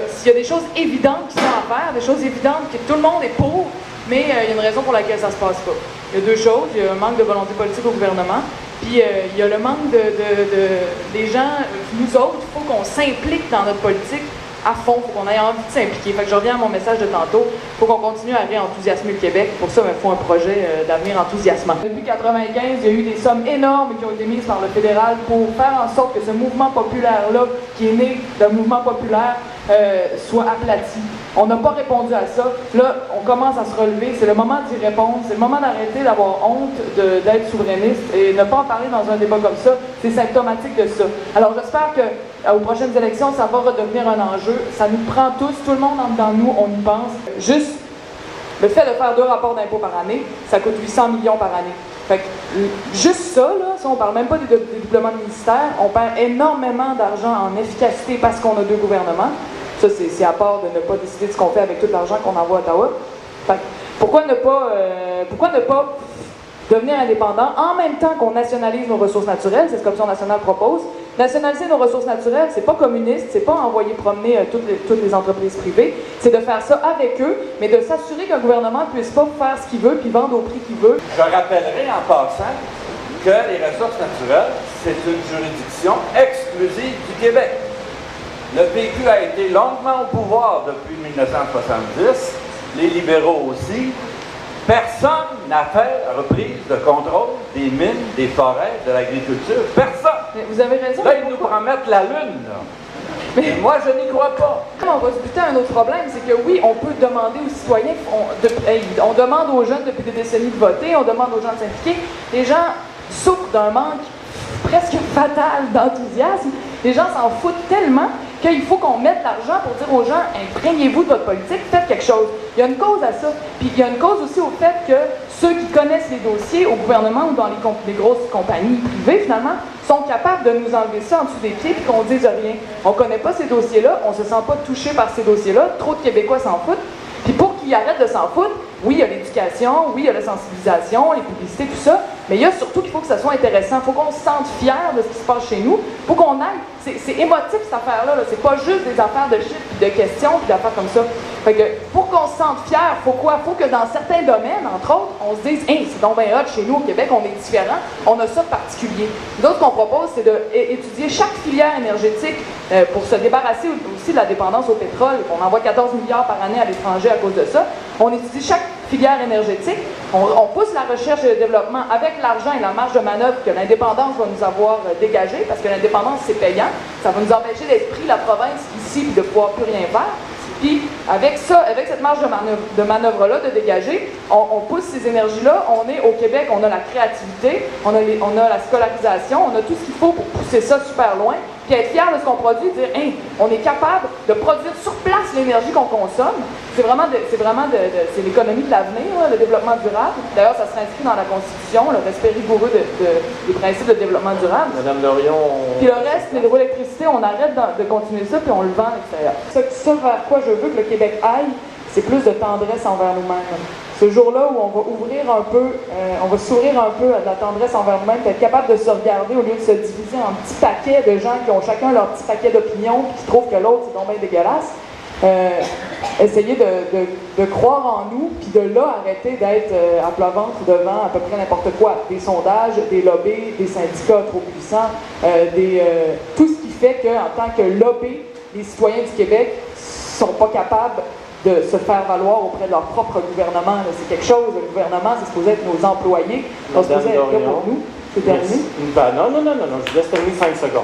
S'il y a des choses évidentes qui sont à faire, des choses évidentes que tout le monde est pour, mais il y a une raison pour laquelle ça se passe pas. Il y a deux choses. Il y a un manque de volonté politique au gouvernement, puis il y a le manque des gens, nous autres, il faut qu'on s'implique dans notre politique à fond, il faut qu'on ait envie de s'impliquer. Fait que je reviens à mon message de tantôt, il faut qu'on continue à réenthousiasmer le Québec. Pour ça, il faut un projet d'avenir enthousiasmant. Depuis 1995, il y a eu des sommes énormes qui ont été mises par le fédéral pour faire en sorte que ce mouvement populaire-là, qui est né d'un mouvement populaire, soit aplati. On n'a pas répondu à ça. Là, on commence à se relever. C'est le moment d'y répondre. C'est le moment d'arrêter d'avoir honte d'être souverainiste et ne pas en parler dans un débat comme ça. C'est symptomatique de ça. Alors, j'espère qu'aux prochaines élections, ça va redevenir un enjeu. Ça nous prend tous. Tout le monde entre dans nous. On y pense. Juste le fait de faire 2 rapports d'impôts par année, ça coûte 800 millions par année. Fait que, juste ça, là, si on parle même pas des diplômats de ministère, on perd énormément d'argent en efficacité parce qu'on a 2 gouvernements. Ça, c'est à part de ne pas décider de ce qu'on fait avec tout l'argent qu'on envoie à Ottawa. Fait que, pourquoi ne pas devenir indépendant en même temps qu'on nationalise nos ressources naturelles? C'est ce que l'Option nationale propose. Nationaliser nos ressources naturelles, c'est pas communiste, c'est pas envoyer promener toutes les entreprises privées, c'est de faire ça avec eux, mais de s'assurer qu'un gouvernement ne puisse pas faire ce qu'il veut puis vendre au prix qu'il veut. Je rappellerai en passant que les ressources naturelles, c'est une juridiction exclusive du Québec. Le PQ a été longuement au pouvoir depuis 1970, les libéraux aussi. Personne n'a fait reprise de contrôle des mines, des forêts, de l'agriculture. Personne! Mais vous avez raison. Là, ils nous promettent la Lune, là. Mais moi, je n'y crois pas. On va se buter à un autre problème, c'est que oui, on peut demander aux citoyens, on demande aux jeunes depuis des décennies de voter, on demande aux gens de s'impliquer. Les gens souffrent d'un manque presque fatal d'enthousiasme. Les gens s'en foutent tellement qu'il faut qu'on mette l'argent pour dire aux gens, imprégnez-vous de votre politique, faites quelque chose. Il y a une cause à ça. Puis il y a une cause aussi au fait que ceux qui connaissent les dossiers au gouvernement ou dans les grosses compagnies privées, finalement, sont capables de nous enlever ça en dessous des pieds puis qu'on dise rien. On ne connaît pas ces dossiers-là, on ne se sent pas touché par ces dossiers-là, trop de Québécois s'en foutent. Puis pour qu'ils arrêtent de s'en foutre, oui, il y a l'éducation, oui, il y a la sensibilisation, les publicités, tout ça, mais il y a surtout qu'il faut que ça soit intéressant. Il faut qu'on se sente fier de ce qui se passe chez nous. Il faut qu'on aille. C'est émotif, cette affaire-là. Là. C'est pas juste des affaires de chiffres, puis de questions, puis d'affaires comme ça. Fait que pour qu'on se sente fier, faut quoi? Faut que dans certains domaines, entre autres, on se dise, hey, c'est donc bien hot, chez nous au Québec, on est différent, on a ça de particulier. D'autres, ce qu'on propose, c'est d'étudier chaque filière énergétique pour se débarrasser aussi de la dépendance au pétrole. On envoie 14 milliards par année à l'étranger à cause de ça. On étudie chaque filière énergétique, on pousse la recherche et le développement avec l'argent et la marge de manœuvre que l'indépendance va nous avoir dégagée, parce que l'indépendance, c'est payant. Ça va nous empêcher d'être pris la province ici et de pouvoir plus rien faire. Puis, avec ça, avec cette marge de manœuvre-là, de dégager, on pousse ces énergies-là. On est au Québec, on a la créativité, on a la scolarisation, on a tout ce qu'il faut pour pousser ça super loin. Puis être fier de ce qu'on produit, dire, hey, on est capable de produire sur place l'énergie qu'on consomme. C'est l'économie de l'avenir, le développement durable. D'ailleurs, ça sera inscrit dans la Constitution, le respect rigoureux des principes de développement durable. Madame Dorion. Puis le reste, l'hydroélectricité, on arrête de continuer ça, puis on le vend à l'extérieur. Ça vers quoi je veux que le Québec aille, c'est plus de tendresse envers nous-mêmes. Ce jour-là où on va ouvrir un peu, on va s'ouvrir un peu à de la tendresse envers nous-mêmes, être capable de se regarder au lieu de se diviser en petits paquets de gens qui ont chacun leur petit paquet d'opinions puis qui trouvent que l'autre c'est donc bien dégueulasse. Essayer de croire en nous puis de là arrêter d'être à plat ventre devant à peu près n'importe quoi. Des sondages, des lobbies, des syndicats trop puissants, tout ce qui fait qu'en tant que lobby, les citoyens du Québec sont pas capables de se faire valoir auprès de leur propre gouvernement. C'est quelque chose, le gouvernement, c'est supposé être nos employés, c'est supposé être là pour nous. C'est terminé? Non, je vous laisse terminer 5 secondes.